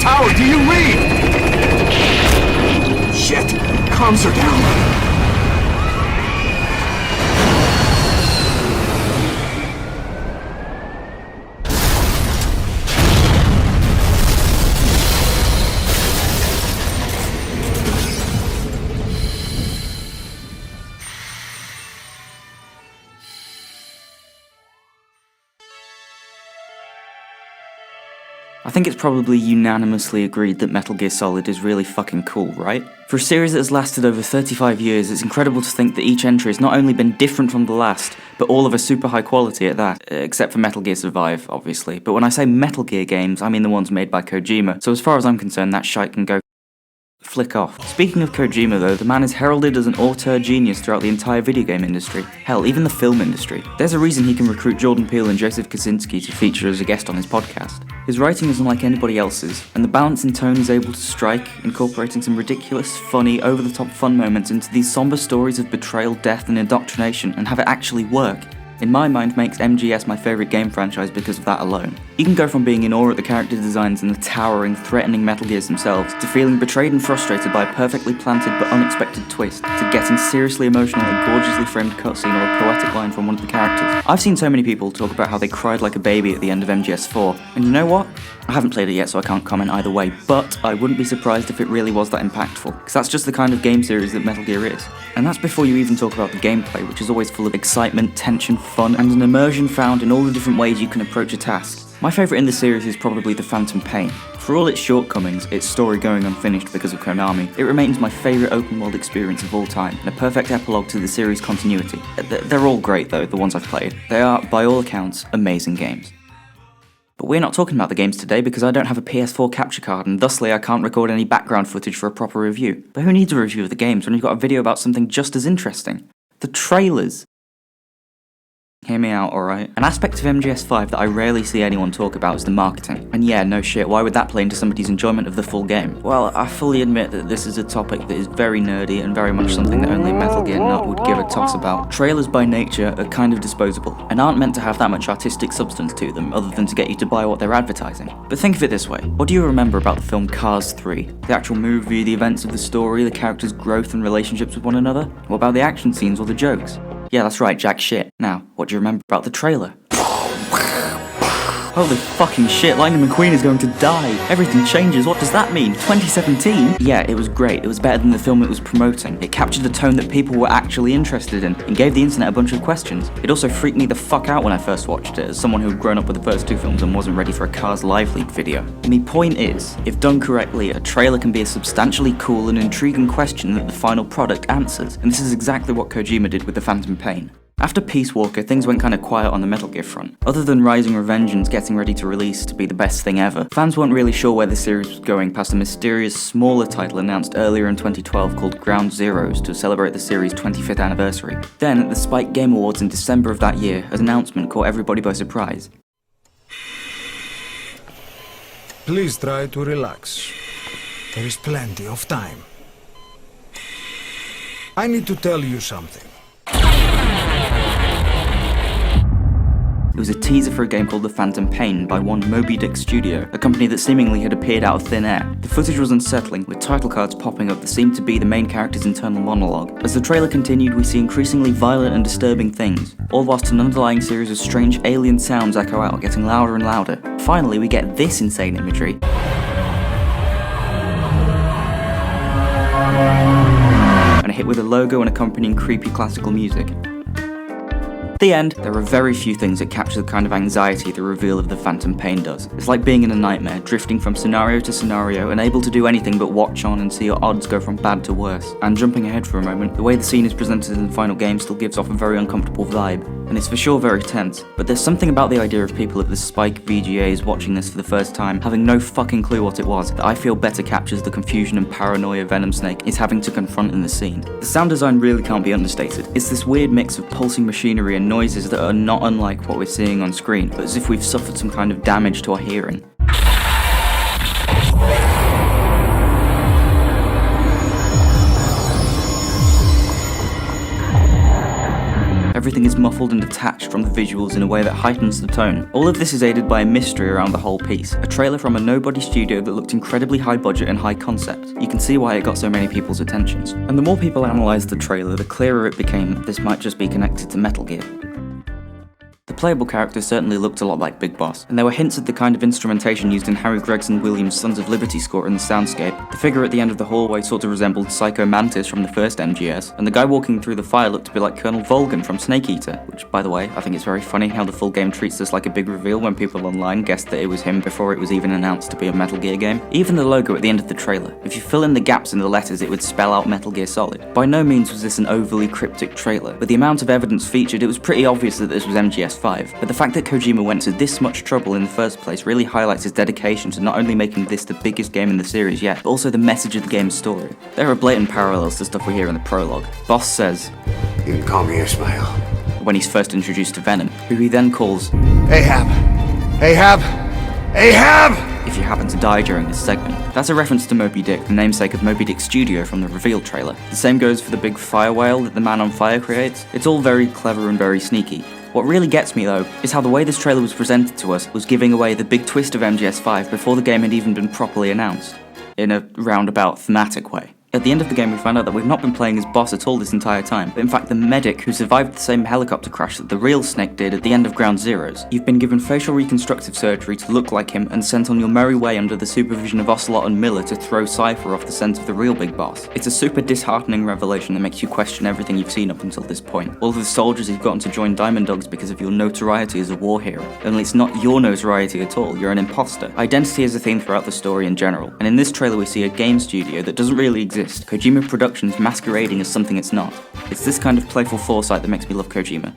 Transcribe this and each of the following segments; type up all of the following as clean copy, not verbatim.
tower, do you read? Shit, comms are down. I think it's probably unanimously agreed that Metal Gear Solid is really fucking cool, right? For a series that has lasted over 35 years, it's incredible to think that each entry has not only been different from the last, but all of a super high quality at that, except for Metal Gear Survive, obviously. But when I say Metal Gear games, I mean the ones made by Kojima, so as far as I'm concerned, that shite can go flick off. Speaking of Kojima though, the man is heralded as an auteur genius throughout the entire video game industry. Hell, even the film industry. There's a reason he can recruit Jordan Peele and Joseph Kosinski to feature as a guest on his podcast. His writing is unlike anybody else's, and the balance in tone he's able to strike, incorporating some ridiculous, funny, over-the-top fun moments into these somber stories of betrayal, death, and indoctrination, and have it actually work, in my mind makes MGS my favourite game franchise because of that alone. You can go from being in awe at the character designs and the towering, threatening Metal Gears themselves, to feeling betrayed and frustrated by a perfectly planted but unexpected twist, to getting seriously emotional at a gorgeously framed cutscene or a poetic line from one of the characters. I've seen so many people talk about how they cried like a baby at the end of MGS4, and you know what? I haven't played it yet, so I can't comment either way, but I wouldn't be surprised if it really was that impactful, because that's just the kind of game series that Metal Gear is. And that's before you even talk about the gameplay, which is always full of excitement, tension, fun, and an immersion found in all the different ways you can approach a task. My favourite in the series is probably The Phantom Pain. For all its shortcomings, its story going unfinished because of Konami, it remains my favourite open world experience of all time, and a perfect epilogue to the series' continuity. They're all great though, the ones I've played. They are, by all accounts, amazing games. But we're not talking about the games today because I don't have a PS4 capture card, and thusly I can't record any background footage for a proper review. But who needs a review of the games when you've got a video about something just as interesting? The trailers! Hear me out, alright? An aspect of MGS5 that I rarely see anyone talk about is the marketing. And yeah, no shit, why would that play into somebody's enjoyment of the full game? Well, I fully admit that this is a topic that is very nerdy and very much something that only a Metal Gear nut would give a toss about. Trailers by nature are kind of disposable, and aren't meant to have that much artistic substance to them other than to get you to buy what they're advertising. But think of it this way, what do you remember about the film Cars 3? The actual movie, the events of the story, the characters' growth and relationships with one another? What about the action scenes or the jokes? Yeah, that's right, jack shit. Now, what do you remember about the trailer? Holy fucking shit, Lightning McQueen is going to die. Everything changes, what does that mean? 2017? Yeah, it was great. It was better than the film it was promoting. It captured a tone that people were actually interested in, and gave the internet a bunch of questions. It also freaked me the fuck out when I first watched it, as someone who had grown up with the first two films and wasn't ready for a Cars Live Leak video. And the point is, if done correctly, a trailer can be a substantially cool and intriguing question that the final product answers, and this is exactly what Kojima did with The Phantom Pain. After Peace Walker, things went kinda quiet on the Metal Gear front. Other than Rising Revengeance getting ready to release to be the best thing ever, fans weren't really sure where the series was going past a mysterious, smaller title announced earlier in 2012 called Ground Zeroes to celebrate the series' 25th anniversary. Then, at the Spike Game Awards in December of that year, an announcement caught everybody by surprise. Please try to relax. There is plenty of time. I need to tell you something. It was a teaser for a game called The Phantom Pain by one Moby Dick Studio, a company that seemingly had appeared out of thin air. The footage was unsettling, with title cards popping up that seemed to be the main character's internal monologue. As the trailer continued, we see increasingly violent and disturbing things, all whilst an underlying series of strange alien sounds echo out, getting louder and louder. Finally, we get this insane imagery. And a hit with a logo and accompanying creepy classical music. At the end, there are very few things that capture the kind of anxiety the reveal of the Phantom Pain does. It's like being in a nightmare, drifting from scenario to scenario, unable to do anything but watch on and see your odds go from bad to worse. And jumping ahead for a moment, the way the scene is presented in the final game still gives off a very uncomfortable vibe, and it's for sure very tense. But there's something about the idea of people at the Spike VGAs watching this for the first time, having no fucking clue what it was, that I feel better captures the confusion and paranoia Venom Snake is having to confront in the scene. The sound design really can't be understated. It's this weird mix of pulsing machinery and noises that are not unlike what we're seeing on screen, but as if we've suffered some kind of damage to our hearing. everything is muffled and detached from the visuals in a way that heightens the tone. All of this is aided by a mystery around the whole piece, a trailer from a nobody studio that looked incredibly high budget and high concept. You can see why it got so many people's attentions. And the more people analysed the trailer, the clearer it became that this might just be connected to Metal Gear. The playable character certainly looked a lot like Big Boss, and there were hints at the kind of instrumentation used in Harry Gregson Williams' Sons of Liberty score in the soundscape. The figure at the end of the hallway sort of resembled Psycho Mantis from the first MGS, and the guy walking through the fire looked a bit like Colonel Volgan from Snake Eater, which, by the way, I think it's very funny how the full game treats this like a big reveal when people online guessed that it was him before it was even announced to be a Metal Gear game. Even the logo at the end of the trailer, if you fill in the gaps in the letters it would spell out Metal Gear Solid. By no means was this an overly cryptic trailer. With the amount of evidence featured, it was pretty obvious that this was MGS5, but the fact that Kojima went to this much trouble in the first place really highlights his dedication to not only making this the biggest game in the series yet, but also the message of the game's story. There are blatant parallels to stuff we hear in the prologue. Boss says, You can call me Ishmael. when he's first introduced to Venom, who he then calls Ahab! Ahab! Ahab! if you happen to die during this segment. That's a reference to Moby Dick, the namesake of Moby Dick Studio from the reveal trailer. The same goes for the big fire whale that the man on fire creates. It's all very clever and very sneaky. What really gets me though, is how the way this trailer was presented to us was giving away the big twist of MGS5 before the game had even been properly announced, in a roundabout thematic way. At the end of the game we find out that we've not been playing as Boss at all this entire time, but in fact the medic who survived the same helicopter crash that the real Snake did at the end of Ground Zeroes. You've been given facial reconstructive surgery to look like him and sent on your merry way under the supervision of Ocelot and Miller to throw Cypher off the scent of the real Big Boss. It's a super disheartening revelation that makes you question everything you've seen up until this point. All of the soldiers you've gotten to join Diamond Dogs because of your notoriety as a war hero. Only it's not your notoriety at all, you're an imposter. Identity is a theme throughout the story in general, and in this trailer we see a game studio that doesn't really exist, Kojima Productions masquerading as something it's not. It's this kind of playful foresight that makes me love Kojima.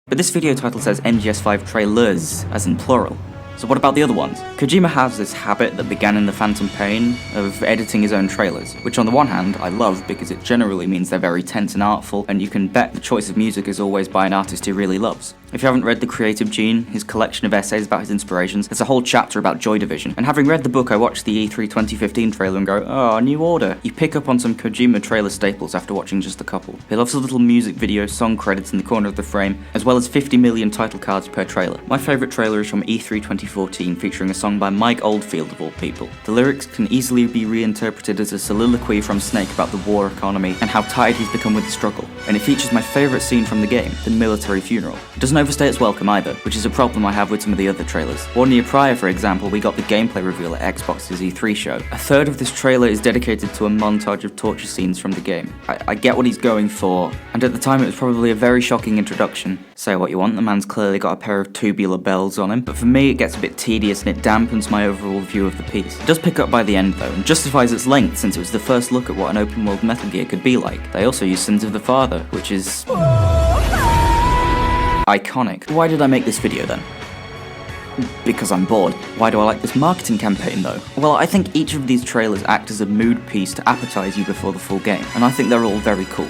But this video title says MGS5 trailers, as in plural. So what about the other ones? Kojima has this habit that began in the Phantom Pain of editing his own trailers, which on the one hand I love because it generally means they're very tense and artful, and you can bet the choice of music is always by an artist he really loves. If you haven't read The Creative Gene, his collection of essays about his inspirations, there's a whole chapter about Joy Division, and having read the book I watched the E3 2015 trailer and go, oh, New Order. You pick up on some Kojima trailer staples after watching just a couple. He loves the little music video song credits in the corner of the frame, as well as 50 million title cards per trailer. My favourite trailer is from E3 2014, featuring a song by Mike Oldfield of all people. The lyrics can easily be reinterpreted as a soliloquy from Snake about the war economy and how tired he's become with the struggle, and it features my favourite scene from the game, the military funeral. It doesn't overstay its welcome either, which is a problem I have with some of the other trailers. 1 year prior, for example, we got the gameplay reveal at Xbox's E3 show. A third of this trailer is dedicated to a montage of torture scenes from the game. I get what he's going for, and at the time it was probably a very shocking introduction. Say what you want, the man's clearly got a pair of tubular bells on him, but for me it gets a bit tedious and it dampens my overall view of the piece. It does pick up by the end though, and justifies its length since it was the first look at what an open world Metal Gear could be like. They also use Sins of the Father, which is iconic. Why did I make this video then? Because I'm bored. Why do I like this marketing campaign though? Well, I think each of these trailers act as a mood piece to appetize you before the full game, and I think they're all very cool.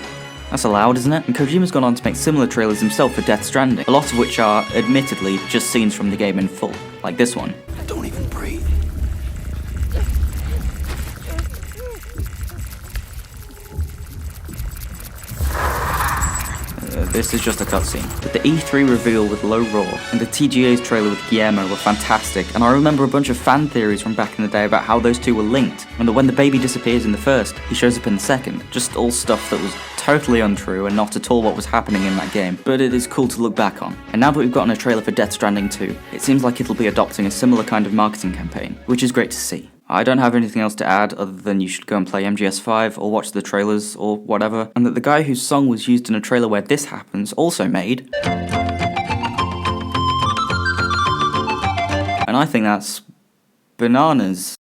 That's allowed, isn't it? And Kojima's gone on to make similar trailers himself for Death Stranding, a lot of which are, admittedly, just scenes from the game in full, like this one. Don't even breathe. This is just a cutscene. But the E3 reveal with Low Roar and the TGA's trailer with Guillermo were fantastic, and I remember a bunch of fan theories from back in the day about how those two were linked, and that when the baby disappears in the first, he shows up in the second. Just all stuff that was totally untrue and not at all what was happening in that game, but it is cool to look back on. And now that we've gotten a trailer for Death Stranding 2, it seems like it'll be adopting a similar kind of marketing campaign, which is great to see. I don't have anything else to add other than you should go and play MGS5 or watch the trailers or whatever, and that the guy whose song was used in a trailer where this happens also made. And I think that's bananas.